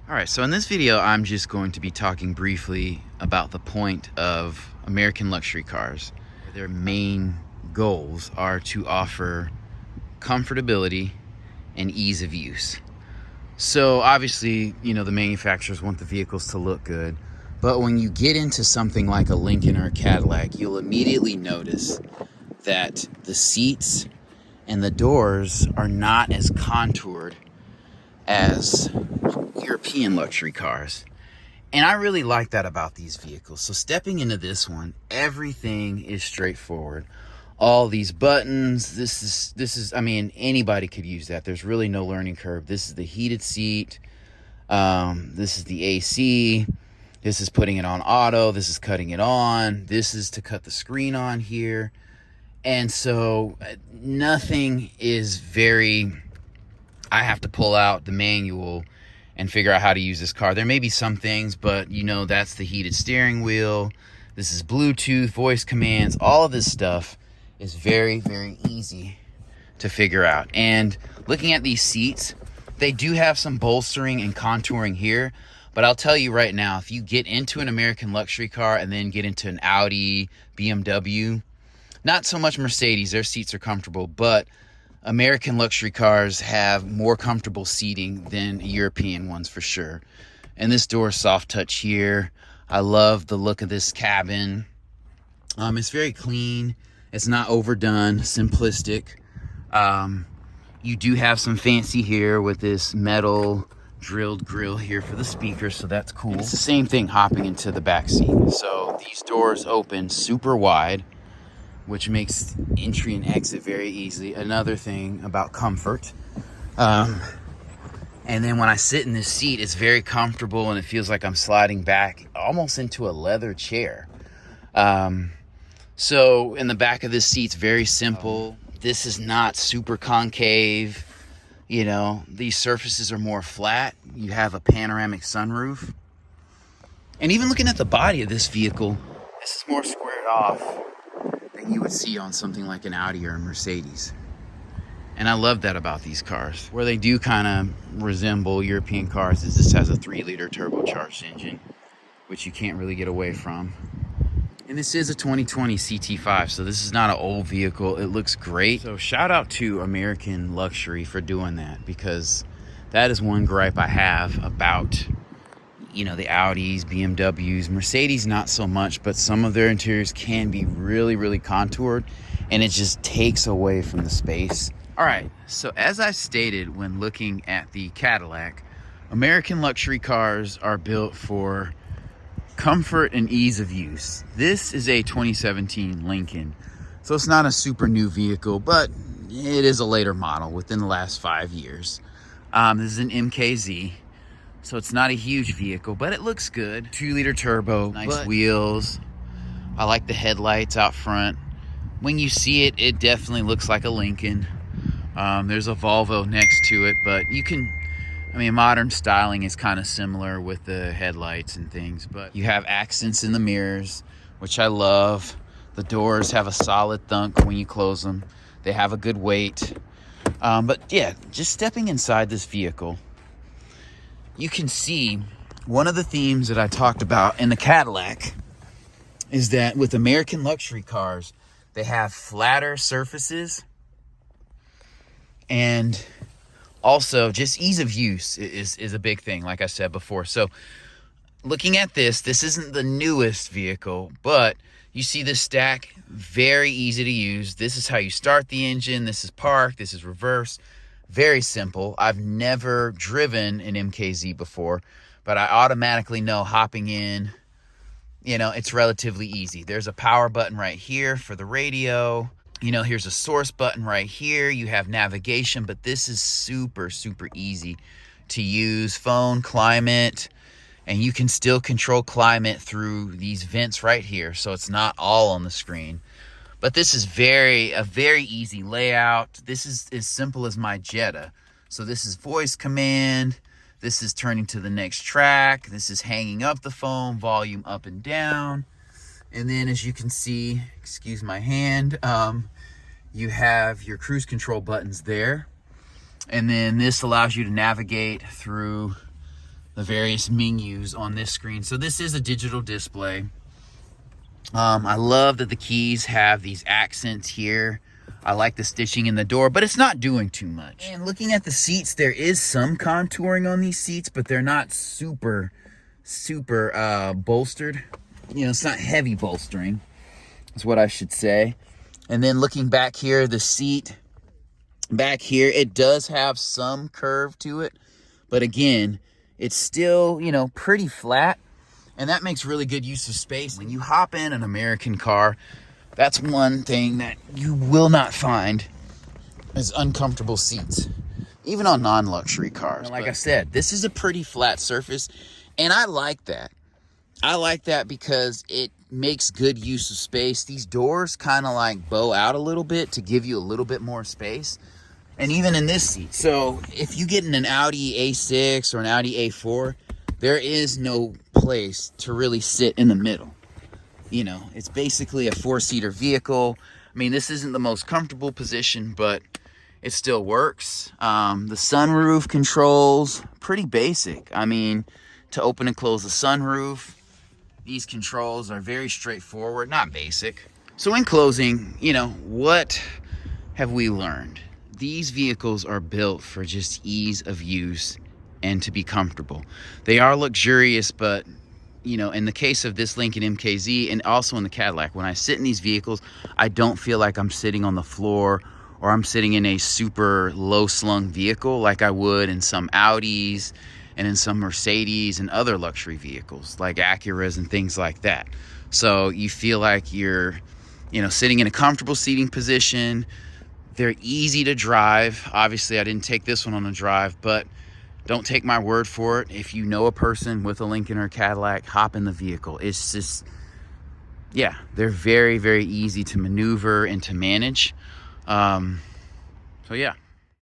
All right, so in this video, I'm just going to be talking briefly about the point of American luxury cars. Their main goals are to offer comfortability and ease of use. So obviously, you know, the manufacturers want the vehicles to look good, but when you get into something like a Lincoln or a Cadillac, you'll immediately notice that the seats and the doors are not as contoured as European luxury cars. And I really like that about these vehicles. So stepping into this one, everything is straightforward. All these buttons, this is I mean, anybody could use that. There's really no learning curve. This is the heated seat. This is the AC. This is putting it on auto. This is cutting it on. This is to cut the screen on here. And so nothing is I have to pull out the manual and figure out how to use this car. There may be some things, but you know, that's the heated steering wheel. This is Bluetooth, voice commands. All of this stuff is very, very easy to figure out. And looking at these seats, they do have some bolstering and contouring here, but I'll tell you right now, if you get into an American luxury car and then get into an Audi, BMW, not so much Mercedes, their seats are comfortable, but American luxury cars have more comfortable seating than European ones for sure. And this door is soft touch here. I love the look of this cabin. It's very clean. It's not overdone, simplistic. You do have some fancy here with this metal drilled grill here for the speakers, so that's cool. It's the same thing hopping into the back seat. So these doors open super wide, which makes entry and exit very easy. Another thing about comfort. And then when I sit in this seat, it's very comfortable and it feels like I'm sliding back almost into a leather chair. So in the back of this seat's very simple. This is not super concave. You know, these surfaces are more flat. You have a panoramic sunroof. And even looking at the body of this vehicle, this is more squared off than you would see on something like an Audi or a Mercedes. And I love that about these cars. Where they do kind of resemble European cars is this has a 3-liter turbocharged engine, which you can't really get away from. And this is a 2020 CT5, so this is not an old vehicle. It looks great. So shout out to American Luxury for doing that, because that is one gripe I have about, you know, the Audis, BMWs, Mercedes, not so much, but some of their interiors can be really, really contoured, and it just takes away from the space. All right, so as I stated when looking at the Cadillac, American luxury cars are built for comfort and ease of use. This is a 2017 Lincoln, so it's not a super new vehicle, but it is a later model within the last 5 years. This is an MKZ. So it's not a huge vehicle, but it looks good. 2-liter turbo, nice wheels. I like the headlights out front. When you see it, it definitely looks like a Lincoln. There's a Volvo next to it, but you can, I mean, modern styling is kind of similar with the headlights and things, but you have accents in the mirrors, which I love. The doors have a solid thunk when you close them. They have a good weight. But yeah, just stepping inside this vehicle, you can see one of the themes that I talked about in the Cadillac is that with American luxury cars, they have flatter surfaces, and also just ease of use is a big thing, like I said before. So looking at this isn't the newest vehicle, but you see this stack, very easy to use. This is how you start the engine. This is park, this is reverse. Very simple. I've never driven an MKZ before, but I automatically know hopping in, you know, it's relatively easy. There's a power button right here for the radio. You know, here's a source button right here. You have navigation, but this is super, super easy to use. Phone, climate, and you can still control climate through these vents right here, so it's not all on the screen. But this is a very easy layout. This is as simple as my Jetta. So this is voice command. This is turning to the next track. This is hanging up the phone, volume up and down. And then as you can see, excuse my hand, you have your cruise control buttons there. And then this allows you to navigate through the various menus on this screen. So this is a digital display. I love that the keys have these accents here. I like the stitching in the door, but it's not doing too much. And looking at the seats, there is some contouring on these seats, but they're not super bolstered. You know, it's not heavy bolstering, is what I should say. And then looking back here, the seat back here, it does have some curve to it, but again, it's still, you know, pretty flat, and that makes really good use of space. When you hop in an American car, that's one thing that you will not find is uncomfortable seats, even on non-luxury cars. And like I said, this is a pretty flat surface, and I like that. I like that because it makes good use of space. These doors kind of like bow out a little bit to give you a little bit more space. And even in this seat. So if you get in an Audi A6 or an Audi A4, there is no place to really sit in the middle. You know, it's basically a 4-seater vehicle. I mean, this isn't the most comfortable position, but it still works. The sunroof controls, pretty basic. I mean, to open and close the sunroof, these controls are very straightforward, not basic. So in closing, you know, what have we learned? These vehicles are built for just ease of use and to be comfortable. They are luxurious, but you know, in the case of this Lincoln MKZ and also in the Cadillac, when I sit in these vehicles, I don't feel like I'm sitting on the floor or I'm sitting in a super low slung vehicle like I would in some Audis and in some Mercedes and other luxury vehicles like Acuras and things like that. So you feel like you're, you know, sitting in a comfortable seating position. They're easy to drive. Obviously, I didn't take this one on a drive, but don't take my word for it. If you know a person with a Lincoln or a Cadillac, hop in the vehicle. It's just, yeah, they're very, very easy to maneuver and to manage. So yeah.